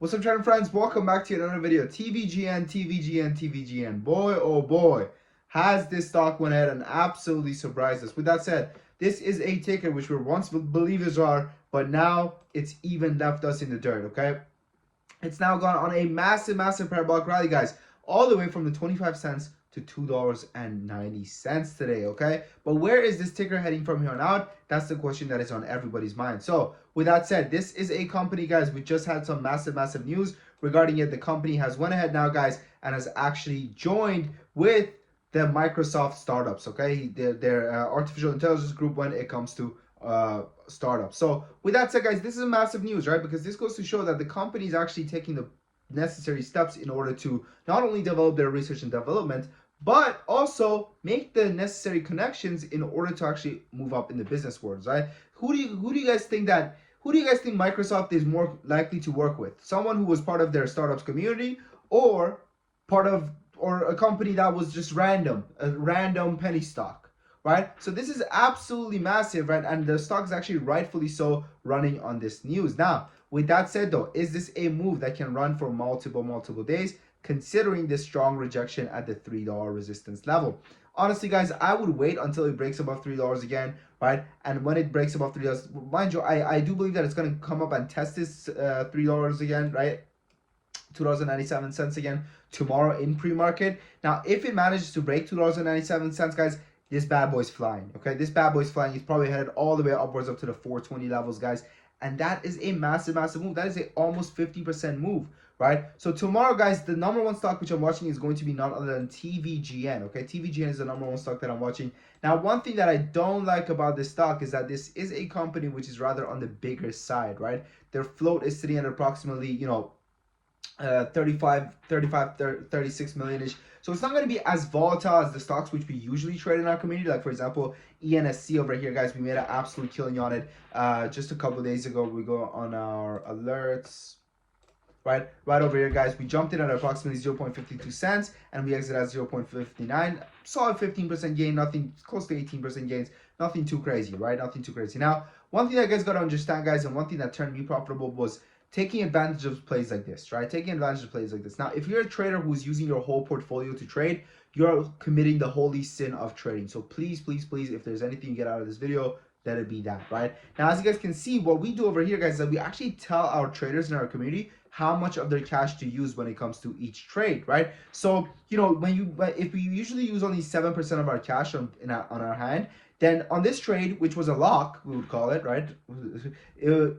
What's up, channel friends? Welcome back to another video. TVGN. Boy, oh boy, has this stock went ahead and absolutely surprised us. With that said, this is a ticker which we were once believers are, but now it's even left us in the dirt, okay? It's now gone on a massive parabolic rally, guys, all the way from the 25 cents to $2.90 today, okay? But where is this ticker heading from here on out? That's the question that is on everybody's mind. So with that said, this is a company, guys, we just had some massive news regarding it. The company has went ahead now, guys, and has actually joined with the Microsoft startups, okay? Their artificial intelligence group when it comes to startups. So with that said, guys, this is a massive news, right? Because this goes to show that the company is actually taking the necessary steps in order to not only develop their research and development, but also make the necessary connections in order to actually move up in the business world, right? Who do you guys think Microsoft is more likely to work with? Someone who was part of their startups community, or a company that was just a random penny stock, right? So this is absolutely massive, right? And the stock is actually rightfully so running on this news. Now, with that said though, is this a move that can run for multiple days, considering this strong rejection at the $3 resistance level? Honestly, guys, I would wait until it breaks above $3 again, right? And when it breaks above $3, mind you, I do believe that it's going to come up and test this $3 again, right? $2.97 again tomorrow in pre-market. Now, if it manages to break $2.97, guys, this bad boy's flying, okay? This bad boy's flying. He's probably headed all the way upwards up to the 420 levels, guys. And that is a massive move. That is a almost 50% move, right? So tomorrow, guys, the number one stock which I'm watching is going to be none other than Tvgn, okay? Tvgn is the number one stock that I'm watching. Now, one thing that I don't like about this stock is that this is a company which is rather on the bigger side, right? Their float is sitting at approximately, 36 million-ish. So it's not going to be as volatile as the stocks which we usually trade in our community. Like, for example, ENSC over here, guys, we made an absolute killing on it just a couple of days ago. We go on our alerts. Right over here, guys, we jumped in at approximately 0.52 cents and we exited at 0.59. Saw a 15% gain, nothing close to 18% gains, nothing too crazy, right? Nothing too crazy. Now, one thing that you guys got to understand, guys, and one thing that turned me profitable was taking advantage of plays like this, right? Taking advantage of plays like this. Now, if you're a trader who's using your whole portfolio to trade, you're committing the holy sin of trading. So please, if there's anything you get out of this video, let it be that, right? Now, as you guys can see, what we do over here, guys, is that we actually tell our traders in our community how much of their cash to use when it comes to each trade, right? So, if we usually use only 7% of our cash on our hand, then on this trade, which was a lock, we would call it, right?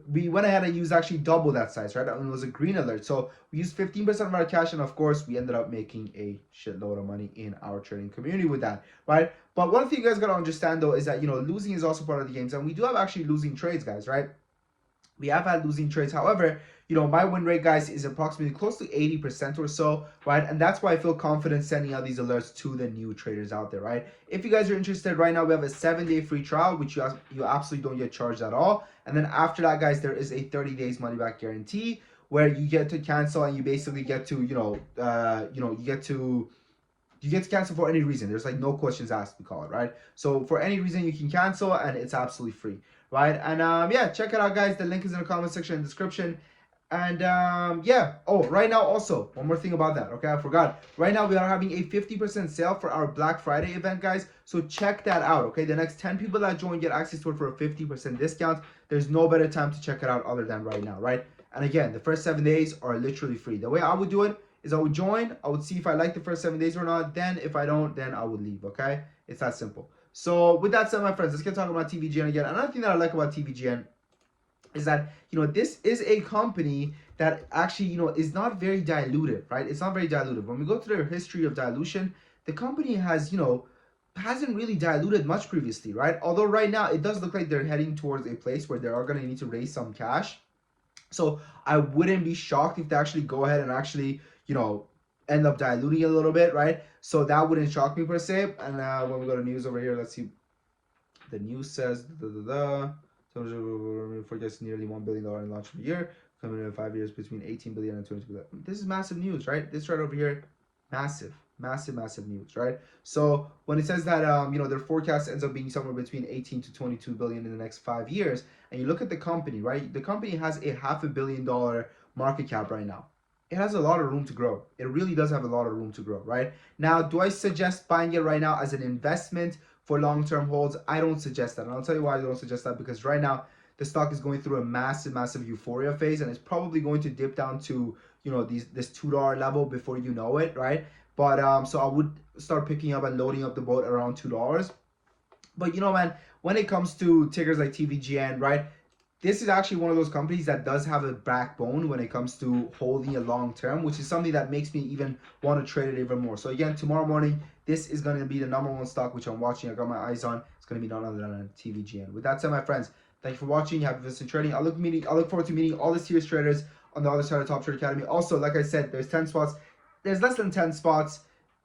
We went ahead and used actually double that size, right? And it was a green alert. So we used 15% of our cash, and of course, we ended up making a shitload of money in our trading community with that, right? But one thing you guys gotta understand though is that, losing is also part of the games, and we do have actually losing trades, guys, right? We have had losing trades. However, my win rate, guys, is approximately close to 80% or so, right? And that's why I feel confident sending out these alerts to the new traders out there, right? If you guys are interested, right now we have a 7-day free trial, which you absolutely don't get charged at all. And then after that, guys, there is a 30 days money back guarantee where you get to cancel, and you basically get to, you get to cancel for any reason. There's like no questions asked, we call it, right? So for any reason you can cancel, and it's absolutely free, right? And yeah, check it out, guys. The link is in the comment section and description. And yeah, oh, right now also, one more thing about that, okay, I forgot. Right now we are having a 50% sale for our Black Friday event, guys, so check that out, okay? The next 10 people that join get access to it for a 50% discount. There's no better time to check it out other than right now, right? And again, the first 7 days are literally free. The way I would do it is I would join, I would see if I like the first 7 days or not, then if I don't, then I would leave, okay? It's that simple. So with that said, my friends, let's get talking about Tvgn again. Another thing that I like about Tvgn is that, this is a company that actually, is not very diluted, right? It's not very diluted. When we go through their history of dilution, the company has, hasn't really diluted much previously, right? Although right now it does look like they're heading towards a place where they are going to need to raise some cash. So I wouldn't be shocked if they actually go ahead and actually, end up diluting a little bit, right? So that wouldn't shock me per se. And when we go to news over here, let's see. The news says, forecast nearly $1 billion in launch per year, coming in 5 years between 18 billion and 22 billion. This is massive news, right? This right over here, massive news, right? So when it says that their forecast ends up being somewhere between 18 to 22 billion in the next 5 years, and you look at the company, right? The company has a $500 million market cap right now. It has a lot of room to grow. It really does have a lot of room to grow, right? Now, do I suggest buying it right now as an investment for long-term holds? I don't suggest that. And I'll tell you why I don't suggest that, because right now the stock is going through a massive euphoria phase, and it's probably going to dip down to, you know, this $2 level before you know it, right? But so I would start picking up and loading up the boat around $2. But you know, man, when it comes to tickers like TVGN, right? This is actually one of those companies that does have a backbone when it comes to holding a long term, which is something that makes me even want to trade it even more. So again, tomorrow morning, this is going to be the #1 stock which I'm watching. I got my eyes on. It's going to be none other than TVGN. With that said, my friends, thank you for watching. Happy investing trading. I look forward to meeting all the serious traders on the other side of Top Trade Academy. Also, like I said, there's 10 spots. There's less than 10 spots.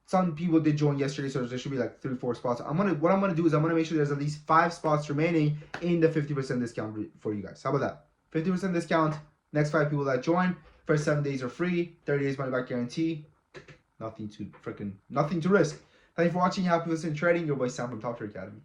Some people did join yesterday, so there should be like 3-4 spots. What I'm gonna do is I'm gonna make sure there's at least 5 spots remaining in the 50% discount for you guys. How about that? 50% discount. Next 5 people that join. First 7 days are free. 30 days money back guarantee. Nothing to risk. Thank you for watching. Happy listening trading. Your boy Sam from Top Trade Academy.